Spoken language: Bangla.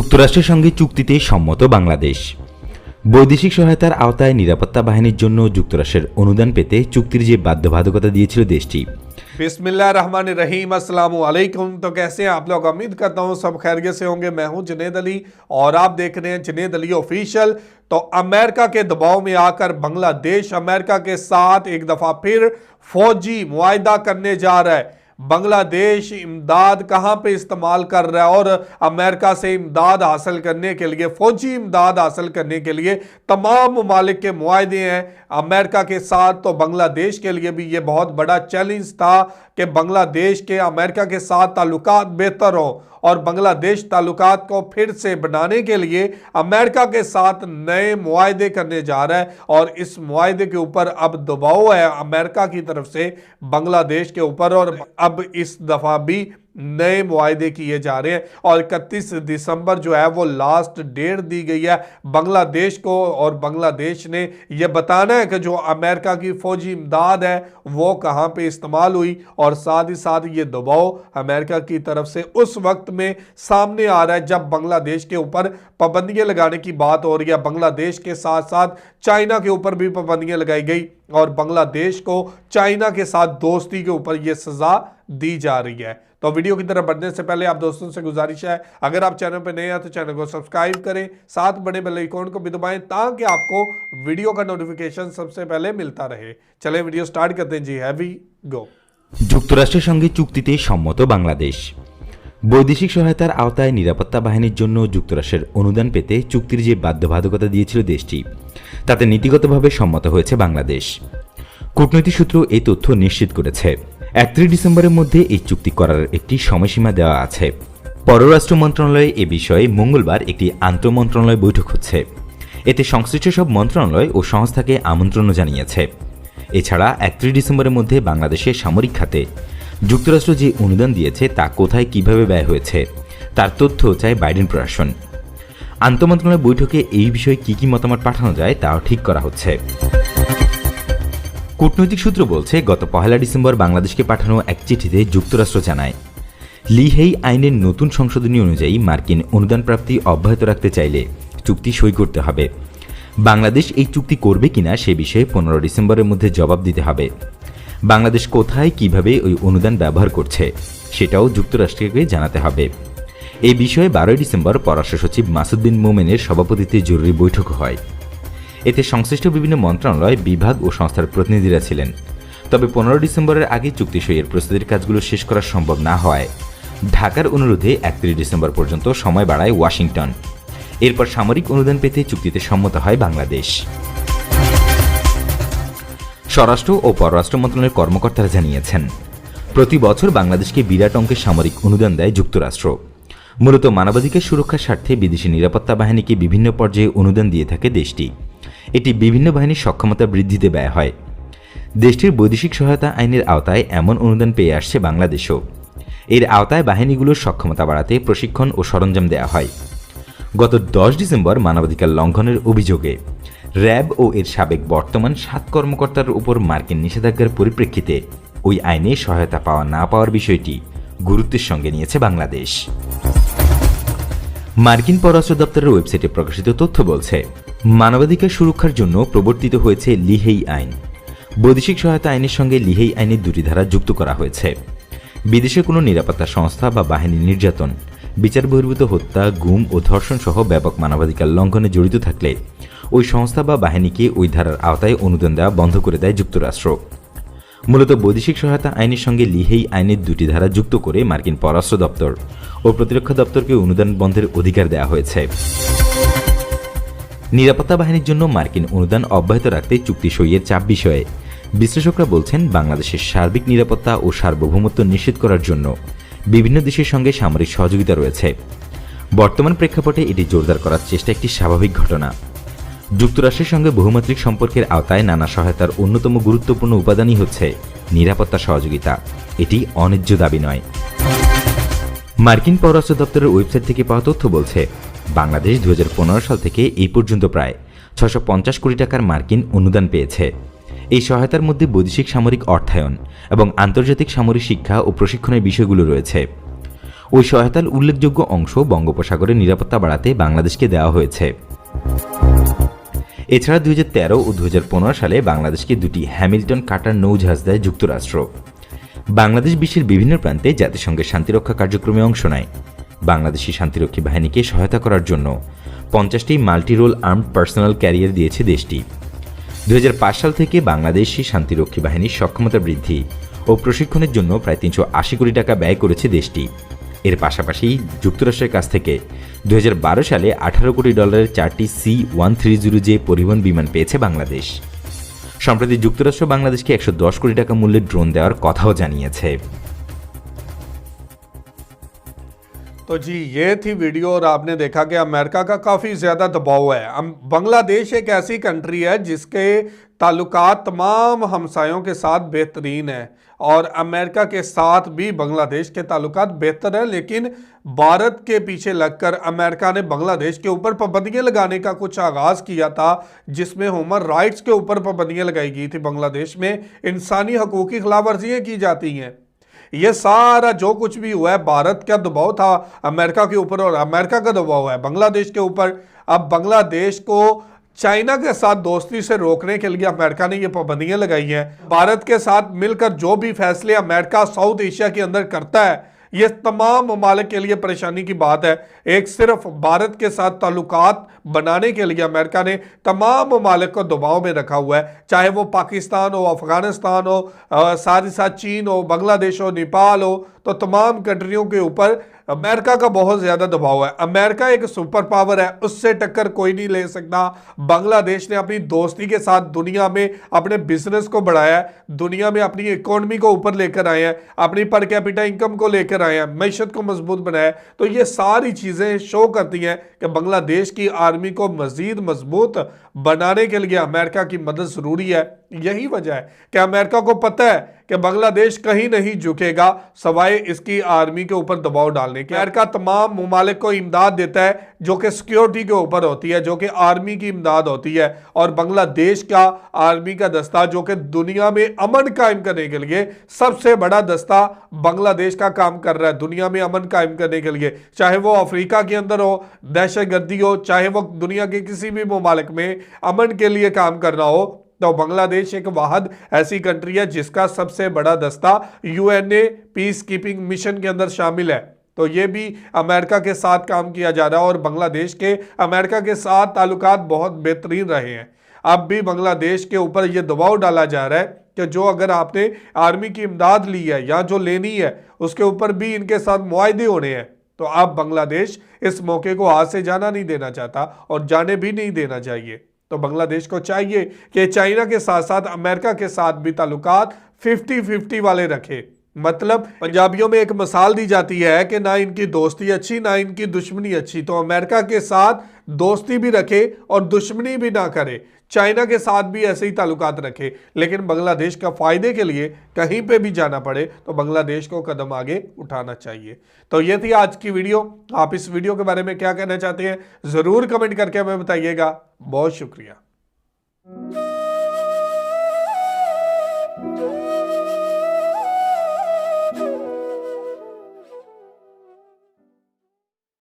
যুক্তরাষ্ট্রের সঙ্গে চুক্তিতে সম্মত বাংলাদেশ। বৈদেশিক সহায়তার আওতায় নিরাপত্তা বাহিনীর জন্য যুক্তরাষ্ট্রের অনুদান পেতে চুক্তির যে বাধ্যবাধকতা দিয়েছিল দেশটি। बिस्मिल्लाहिर्रहमानिर्रहीम, अस्सलाम वालेकुम। तो कैसे हैं आप लोग? उम्मीद करता हूँ सब खैरियत से होंगे। मैं हूँ जुनेद अली और आप देख रहे हैं जुनेद अली ऑफिशियल। तो अमेरिका के दबाव में आकर बांग्लादेश अमेरिका के साथ एक दफ़ा फिर फौजी मुआहिदा करने जा रहा है। बांग्लादेश इमदाद कहाँ पे इस्तेमाल कर रहा है और अमेरिका से इमदाद हासिल करने के लिए, फौजी इमदाद हासिल करने के लिए तमाम ममालिक के मुआहदे हैं अमेरिका के साथ। तो बांग्लादेश के लिए भी ये बहुत बड़ा चैलेंज था कि बांग्लादेश के अमेरिका के साथ ताल्लुकात बेहतर हो और बांग्लादेश ताल्लुकात को फिर से बनाने के लिए अमेरिका के साथ नए मुआहदे करने जा रहा है। और इस मुआहदे के ऊपर अब दबाव है अमेरिका की तरफ से बांग्लादेश के ऊपर, और अब इस दफ़ा भी नए मुआहदे किए जा रहे हैं। और 31 दिसंबर जो है वो लास्ट डेट दी गई है बांग्लादेश को, और बांग्लादेश ने यह बताना है कि जो अमेरिका की फ़ौजी इमदाद है वो कहाँ पे इस्तेमाल हुई। और साथ ही साथ ये दबाव अमेरिका की तरफ से उस वक्त में सामने आ रहा है जब बांग्लादेश के ऊपर पाबंदियाँ लगाने की बात हो रही है। बांग्लादेश के साथ साथ चाइना के ऊपर भी पाबंदियाँ लगाई गई और बांग्लादेश को चाइना के साथ दोस्ती के ऊपर यह सज़ा दी जा रही है। तो वीडियो की तरफ बढ़ने से पहले आप दोस्तों से गुजारिश है, अगर आप चैनल पर नए हैं तो चैनल को सब्सक्राइब करें, साथ बड़े बेल आइकन को भी दबाएं ताकि आपको वीडियो का नोटिफिकेशन सबसे पहले मिलता रहे। चलें वीडियो स्टार्ट करते हैं जी। हैवी गो। যুক্তরাষ্ট্রের সঙ্গে চুক্তিতে সম্মত বাংলাদেশ। বৈদেশিক সহায়তার আওতায় নিরাপত্তা বাহিনীর জন্য যুক্তরাষ্ট্রের অনুদান পেতে চুক্তির যে বাধ্যবাধকতা দিয়েছিল দেশটি, তাতে নীতিগতভাবে সম্মত হয়েছে বাংলাদেশ। কূটনৈতিক সূত্র এই তথ্য নিশ্চিত করেছে। 31 ডিসেম্বরের মধ্যে এই চুক্তি করার একটি সময়সীমা দেওয়া আছে। পররাষ্ট্র মন্ত্রণালয়ে এ বিষয়ে মঙ্গলবার একটি আন্তঃমন্ত্রণালয় বৈঠক হচ্ছে। এতে সংশ্লিষ্ট সব মন্ত্রণালয় ও সংস্থাকে আমন্ত্রণও জানিয়েছে। এছাড়া 31 ডিসেম্বরের মধ্যে বাংলাদেশের সামরিক খাতে যুক্তরাষ্ট্র যে অনুদান দিয়েছে তা কোথায় কিভাবে ব্যয় হয়েছে তার তথ্য চায় বাইডেন প্রশাসন। আন্তঃমন্ত্রণালয় বৈঠকে এই বিষয়ে কি মতামত পাঠানো যায় তাও ঠিক করা হচ্ছে। কূটনৈতিক সূত্র বলছে, গত 1 ডিসেম্বর বাংলাদেশকে পাঠানো এক চিঠিতে যুক্তরাষ্ট্র জানায়, লিহেই আইনের নতুন সংশোধনী অনুযায়ী মার্কিন অনুদান প্রাপ্তি অব্যাহত রাখতে চাইলে চুক্তি সই করতে হবে। বাংলাদেশ এই চুক্তি করবে কিনা সে বিষয়ে 15 ডিসেম্বরের মধ্যে জবাব দিতে হবে। বাংলাদেশ কোথায় কিভাবে ওই অনুদান ব্যবহার করছে সেটাও যুক্তরাষ্ট্রকে জানাতে হবে। এই বিষয়ে 12 ডিসেম্বর পররাষ্ট্র সচিব মাসুদ বিন মোমেনের সভাপতিত্বে জরুরি বৈঠক হয়। এতে সংশ্লিষ্ট বিভিন্ন মন্ত্রণালয়, বিভাগ ও সংস্থার প্রতিনিধিরা ছিলেন। তবে 15 ডিসেম্বরের আগে চুক্তি সইয়ের প্রস্তুতির কাজগুলো শেষ করা সম্ভব না হওয়ায় ঢাকার অনুরোধে 31 ডিসেম্বর পর্যন্ত সময় বাড়ায় ওয়াশিংটন। এরপর সামরিক অনুদান পেতে চুক্তিতে সম্মত হয় বাংলাদেশ। স্বরাষ্ট্র ও পররাষ্ট্র মন্ত্রণালয়ের কর্মকর্তারা জানিয়েছেন, প্রতি বছর বাংলাদেশকে বিরাট অঙ্কের সামরিক অনুদান দেয় যুক্তরাষ্ট্র। মূলত মানবাধিকার সুরক্ষার স্বার্থে বিদেশি নিরাপত্তা বাহিনীকে বিভিন্ন পর্যায়ে অনুদান দিয়ে থাকে দেশটি। এটি বিভিন্ন বাহিনীর সক্ষমতা বৃদ্ধিতে ব্যয় হয়। দেশটির বৈদেশিক সহায়তা আইনের আওতায় এমন অনুদান পেয়ে আসছে বাংলাদেশও। এর আওতায় বাহিনীগুলোর সক্ষমতা বাড়াতে প্রশিক্ষণ ও সরঞ্জাম দেওয়া হয়। গত 10 ডিসেম্বর মানবাধিকার লঙ্ঘনের অভিযোগে র্যাব ও এর সাবেক বর্তমান 7 কর্মকর্তার উপর মার্কিন নিষেধাজ্ঞার পরিপ্রেক্ষিতে ওই আইনে সহায়তা পাওয়া না পাওয়ার বিষয়টি গুরুত্বের সঙ্গে নিয়েছে বাংলাদেশ। মার্কিন পররাষ্ট্র দপ্তরের ওয়েবসাইটে প্রকাশিত তথ্য বলছে, মানবাধিকার সুরক্ষার জন্য প্রবর্তিত হয়েছে লিহেই আইন। বৈদেশিক সহায়তা আইনের সঙ্গে লিহেই আইনের 2টি ধারা যুক্ত করা হয়েছে। বিদেশে কোনো নিরাপত্তা সংস্থা বা বাহিনী নির্যাতন, বিচার বহির্ভূত হত্যা, গুম ও ধর্ষণ সহ ব্যাপক মানবাধিকার লঙ্ঘনে জড়িত থাকলে ওই সংস্থা বা বাহিনীকে ওই ধারার আওতায় অনুদান দেওয়া বন্ধ করে দেয় যুক্তরাষ্ট্র। মূলত বৈদেশিক সহায়তা আইনের সঙ্গে লিহেই আইনের 2টি ধারা যুক্ত করে মার্কিন পররাষ্ট্র দপ্তর ও প্রতিরক্ষা দপ্তরকে অনুদান বন্ধের অধিকার দেওয়া হয়েছে। নিরাপত্তা বাহিনীর জন্য মার্কিন অনুদান অব্যাহত রাখতে চুক্তি সইয়ের চাপ বিষয়ে বিশ্লেষকরা বলছেন, বাংলাদেশের সার্বিক নিরাপত্তা ও সার্বভৌমত্ব নিশ্চিত করার জন্য বিভিন্ন দেশের সঙ্গে সামরিক সহযোগিতা রয়েছে। বর্তমান প্রেক্ষাপটে এটি জোরদার করার চেষ্টা একটি স্বাভাবিক ঘটনা। যুক্তরাষ্ট্রের সঙ্গে বহুমাত্রিক সম্পর্কের আওতায় নানা সহায়তার অন্যতম গুরুত্বপূর্ণ উপাদানই হচ্ছে নিরাপত্তা সহযোগিতা। এটি অন্যায্য দাবি নয়। মার্কিন পররাষ্ট্র দপ্তরের ওয়েবসাইট থেকে পাওয়া তথ্য বলছে, বাংলাদেশ 2015 সাল থেকে এই পর্যন্ত প্রায় 650 কোটি টাকার মার্কিন অনুদান পেয়েছে। এই সহায়তার মধ্যে বৈদেশিক সামরিক অর্থায়ন এবং আন্তর্জাতিক সামরিক শিক্ষা ও প্রশিক্ষণের বিষয়গুলো রয়েছে। ওই সহায়তার উল্লেখযোগ্য অংশ বঙ্গোপসাগরের নিরাপত্তা বাড়াতে বাংলাদেশকে দেওয়া হয়েছে। এছাড়া 2013 ও 2015 সালে বাংলাদেশকে দুটি হ্যামিল্টন কাটার নৌজাহাজ দেয় যুক্তরাষ্ট্র। বাংলাদেশ বিশ্বের বিভিন্ন প্রান্তে জাতিসংঘের শান্তিরক্ষা কার্যক্রমে অংশ নেয়। বাংলাদেশি শান্তিরক্ষী বাহিনীকে সহায়তা করার জন্য 50টি multi role armoured personnel carrier দিয়েছে দেশটি। 2005 সাল থেকে বাংলাদেশি শান্তিরক্ষী বাহিনীর সক্ষমতা বৃদ্ধি ও প্রশিক্ষণের জন্য প্রায় 380 কোটি টাকা ব্যয় করেছে দেশটি। এর পাশাপাশি যুক্তরাষ্ট্রের কাছ থেকে 2012 সালে $18 কোটি 4টি C-130J পরিবহন বিমান পেয়েছে বাংলাদেশ। সম্প্রতি যুক্তরাষ্ট্র বাংলাদেশকে 110 কোটি টাকা মূল্যের ড্রোন দেওয়ার কথাও জানিয়েছে। तो जी ये थी वीडियो और आपने देखा कि अमेरिका का काफ़ी ज़्यादा दबाव है। बांग्लादेश एक ऐसी कंट्री है जिसके ताल्लुकात तमाम हमसायों के साथ बेहतरीन है और अमेरिका के साथ भी बांग्लादेश के ताल्लुकात बेहतर है, लेकिन भारत के पीछे लगकर अमेरिका ने बांग्लादेश के ऊपर पाबंदियां लगाने का कुछ आगाज़ किया था, जिसमें ह्यूमन राइट्स के ऊपर पाबंदियां लगाई गई थी। बांग्लादेश में इंसानी हकूक़ की खिलाफ वर्जियाँ की जाती हैं। ये सारा जो कुछ भी हुआ है, भारत का दबाव था अमेरिका के ऊपर और अमेरिका का दबाव है बांग्लादेश के ऊपर। अब बांग्लादेश को चाइना के साथ दोस्ती से रोकने के लिए अमेरिका ने ये पाबंदियां लगाई हैं। भारत के साथ मिलकर जो भी फैसले अमेरिका साउथ एशिया के अंदर करता है, ये तमाम ममालिक के लिए परेशानी की बात है। एक सिर्फ भारत के साथ ताल्लुकात बनाने के लिए अमेरिका ने तमाम ममालिक को दबाव में रखा हुआ है, चाहे वो पाकिस्तान हो, अफगानिस्तान हो, साथ ही साथ चीन हो, बांग्लादेश हो, नेपाल हो, तो तमाम कंट्रियों के ऊपर अमेरिका का बहुत ज़्यादा दबाव है। अमेरिका एक सुपर पावर है, उससे टक्कर कोई नहीं ले सकता। बांग्लादेश ने अपनी दोस्ती के साथ दुनिया में अपने बिजनेस को बढ़ाया है, दुनिया में अपनी इकोनॉमी को ऊपर लेकर आए हैं, अपनी पर कैपिटा इनकम को लेकर आए हैं, मैशत को मजबूत बनाया। तो ये सारी चीज़ें शो करती हैं कि बांग्लादेश की आर्मी को मज़ीद मजबूत बनाने के लिए अमेरिका की मदद ज़रूरी है। यही वजह है कि अमेरिका को पता है कि बांग्लादेश कहीं नहीं झुकेगा सवाए इसकी आर्मी के ऊपर दबाव डालने के। अमेरिका तमाम ममालिक को इमदाद देता है जो कि सिक्योरिटी के ऊपर होती है, जो कि आर्मी की इमदाद होती है, और बांग्लादेश का आर्मी का दस्ता जो कि दुनिया में अमन कायम करने के लिए सबसे बड़ा दस्ता बांग्लादेश का काम कर रहा है। दुनिया में अमन कायम करने के लिए, चाहे वो अफ्रीका के अंदर हो, दहशतगर्दी हो, चाहे वो दुनिया के किसी भी ममालिक में अमन के लिए काम करना हो, तो बांग्लादेश एक वाहद ऐसी कंट्री है जिसका सबसे बड़ा दस्ता यूएनए पीस कीपिंग मिशन के अंदर शामिल है। तो ये भी अमेरिका के साथ काम किया जा रहा है और बांग्लादेश के अमेरिका के साथ ताल्लुकात बहुत बेहतरीन रहे हैं। अब भी बांग्लादेश के ऊपर ये दबाव डाला जा रहा है कि जो अगर आपने आर्मी की इमदाद ली है या जो लेनी है, उसके ऊपर भी इनके साथ मुआहदे होने हैं। तो अब बांग्लादेश इस मौके को हाथ से जाना नहीं देना चाहता और जाने भी नहीं देना चाहिए। तो बांग्लादेश को चाहिए कि चाइना के साथ साथ अमेरिका के साथ भी ताल्लुकात 50-50 वाले रखे। मतलब पंजाबियों में एक मिसाल दी जाती है कि ना इनकी दोस्ती अच्छी ना इनकी दुश्मनी अच्छी, तो अमेरिका के साथ दोस्ती भी रखे और दुश्मनी भी ना करे, चाइना के साथ भी ऐसे ही ताल्लुकात रखे, लेकिन बांग्लादेश का फ़ायदे के लिए कहीं पे भी जाना पड़े तो बांग्लादेश को कदम आगे उठाना चाहिए। तो ये थी आज की वीडियो। आप इस वीडियो के बारे में क्या कहना चाहते हैं ज़रूर कमेंट करके हमें बताइएगा। बहुत शुक्रिया।